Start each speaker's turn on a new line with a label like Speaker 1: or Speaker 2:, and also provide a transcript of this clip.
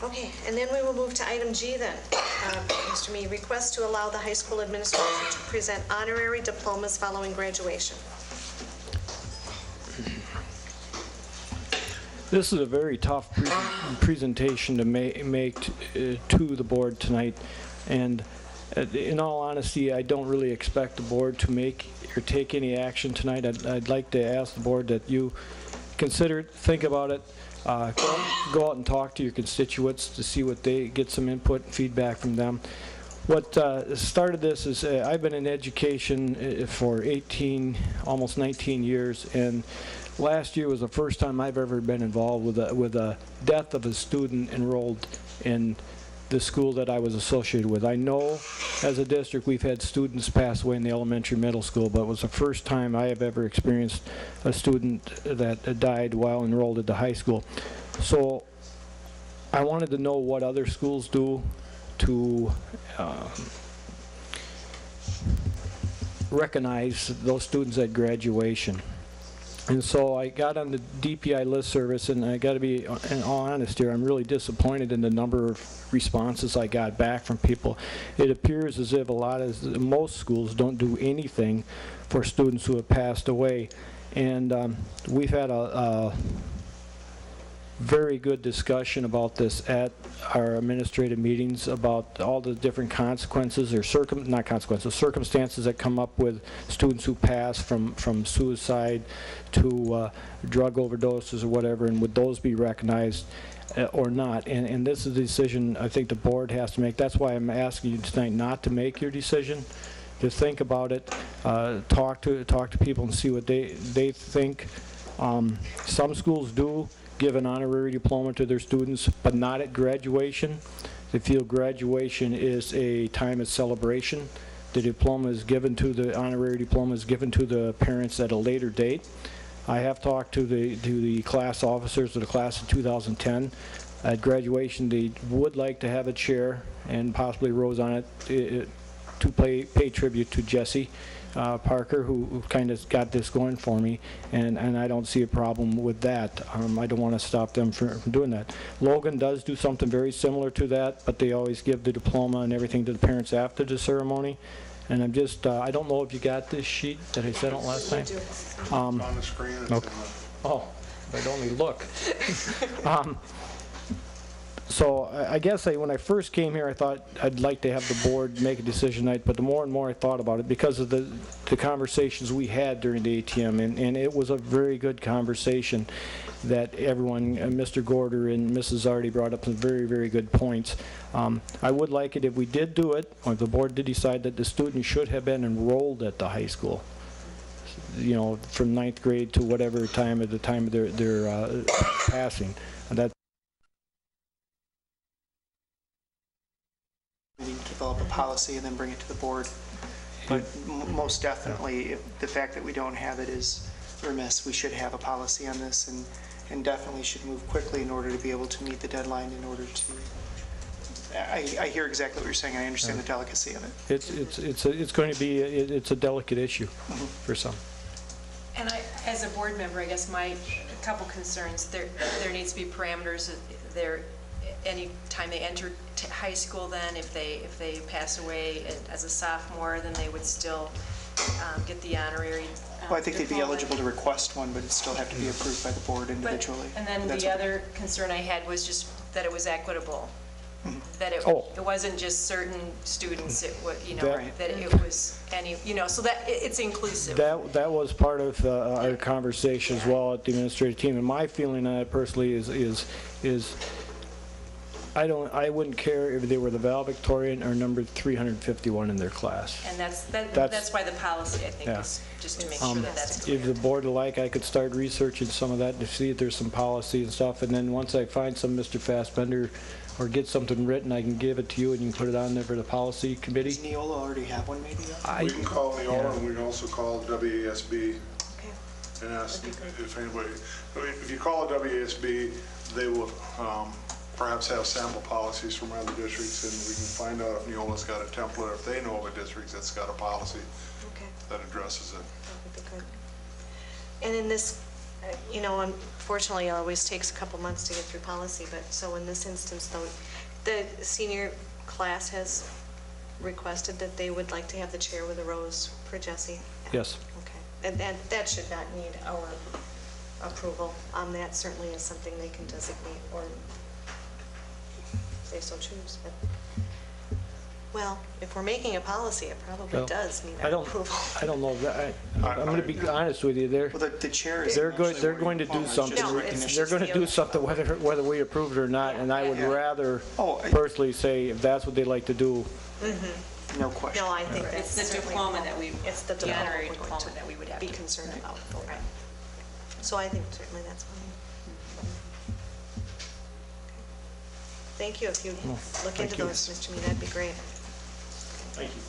Speaker 1: Okay, and then we will move to item G then. Mr. Mee, request to allow the high school administration to present honorary diplomas following graduation.
Speaker 2: This is a very tough presentation to make to the board tonight, and in all honesty, I don't really expect the board to make or take any action tonight. I'd like to ask the board that you consider it, think about it, go out and talk to your constituents to see what they get some input and feedback from them. What started this is I've been in education for 18, almost 19 years, and last year was the first time I've ever been involved with a death of a student enrolled in the school that I was associated with. I know as a district we've had students pass away in the elementary middle school, but it was the first time I have ever experienced a student that died while enrolled at the high school. So I wanted to know what other schools do to recognize those students at graduation. And so I got on the DPI list service, and I got to be in all honest here, I'm really disappointed in the number of responses I got back from people. It appears as if most schools don't do anything for students who have passed away. And we've had a very good discussion about this at our administrative meetings about all the different consequences or circumstances that come up with students who pass from suicide to drug overdoses or whatever, and would those be recognized or not. And this is a decision I think the board has to make. That's why I'm asking you tonight not to make your decision, to think about it, talk to people and see what they think. Some schools do give an honorary diploma to their students, but not at graduation. They feel graduation is a time of celebration. The diploma is given to the honorary diploma is given to the parents at a later date. I have talked to the class officers of the class of 2010. At graduation, they would like to have a chair and possibly rose on it to pay tribute to Jesse Parker, who kind of got this going for me, and I don't see a problem with that. I don't want to stop them from doing that. Logan does do something very similar to that, but they always give the diploma and everything to the parents after the ceremony. And I'm just, I don't know if you got this sheet that I sent out last time.
Speaker 3: On the screen.
Speaker 2: Okay. Oh, if I'd only look. So I guess when I first came here, I thought I'd like to have the board make a decision tonight, but the more and more I thought about it, because of the conversations we had during the ATM, and it was a very good conversation that everyone, Mr. Gorder and Mrs. Zardy brought up some very, very good points. I would like it if we did do it, or if the board did decide that the student should have been enrolled at the high school, you know, from 9th grade to whatever time at the time of their passing. And that
Speaker 4: develop a policy and then bring it to the board. But most definitely, the fact that we don't have it is remiss. We should have a policy on this, and definitely should move quickly in order to be able to meet the deadline. In order to, I hear exactly what you're saying. I understand the delicacy of it.
Speaker 2: It's going to be it's a delicate issue for some.
Speaker 5: And as a board member, I guess a couple concerns. There needs to be parameters. Any time they enter high school, then if they pass away as a sophomore, then they would still get the honorary.
Speaker 4: Well, I think they'd be eligible to request one, but it'd still have to be approved by the board individually.
Speaker 5: And then the other concern I had was just that it was equitable. That it wasn't just certain students. It was, that it was any, so that it's inclusive.
Speaker 2: That was part of our conversation as well at the administrative team, and my feeling on it personally is I wouldn't care if they were the valedictorian or number 351 in their class.
Speaker 5: And that's why the policy, I think, is just to make sure that that's clear.
Speaker 2: If the board would like, I could start researching some of that to see if there's some policy and stuff, and then once I find some, Mr. Fassbender, or get something written, I can give it to you and you can put it on there for the policy committee.
Speaker 4: Does Neola already have one maybe?
Speaker 3: We can call Neola, and we can also call WASB and ask if anybody, if you call WASB, they will perhaps have sample policies from other districts, and we can find out if Neola's got a template, or if they know of a district that's got a policy that addresses it.
Speaker 1: That would be good. And in this You know, unfortunately, it always takes a couple months to get through policy, but so in this instance, though, the senior class has requested that they would like to have the chair with a rose for Jesse.
Speaker 2: Yes.
Speaker 1: Okay, and that should not need our approval. That certainly is something they can designate or if they so choose, but, well, if we're making a policy, it probably
Speaker 2: Well,
Speaker 1: does need
Speaker 2: I
Speaker 1: our
Speaker 2: don't,
Speaker 1: approval.
Speaker 2: I don't know, that. I'm going to be honest with you,
Speaker 4: Well, the chair is.
Speaker 2: they're going to do
Speaker 4: Well, it's
Speaker 2: something,
Speaker 4: just
Speaker 1: No,
Speaker 4: recognition.
Speaker 2: they're going to do something whether we approve it or not, and I would rather
Speaker 4: Oh,
Speaker 2: personally say if that's what they like to do.
Speaker 4: No question.
Speaker 1: No, I think that's
Speaker 5: It's the
Speaker 1: certainly-
Speaker 5: diploma that we,
Speaker 1: It's the
Speaker 5: the
Speaker 1: diploma
Speaker 5: honorary
Speaker 1: we're going
Speaker 5: diploma
Speaker 1: to
Speaker 5: that we would have
Speaker 1: be
Speaker 5: to.
Speaker 1: concerned about. Right. So I think certainly that's fine. Thank you. If you look
Speaker 2: thank
Speaker 1: into
Speaker 2: you.
Speaker 1: those, Mr. Mee, that'd be great.
Speaker 2: Thank you.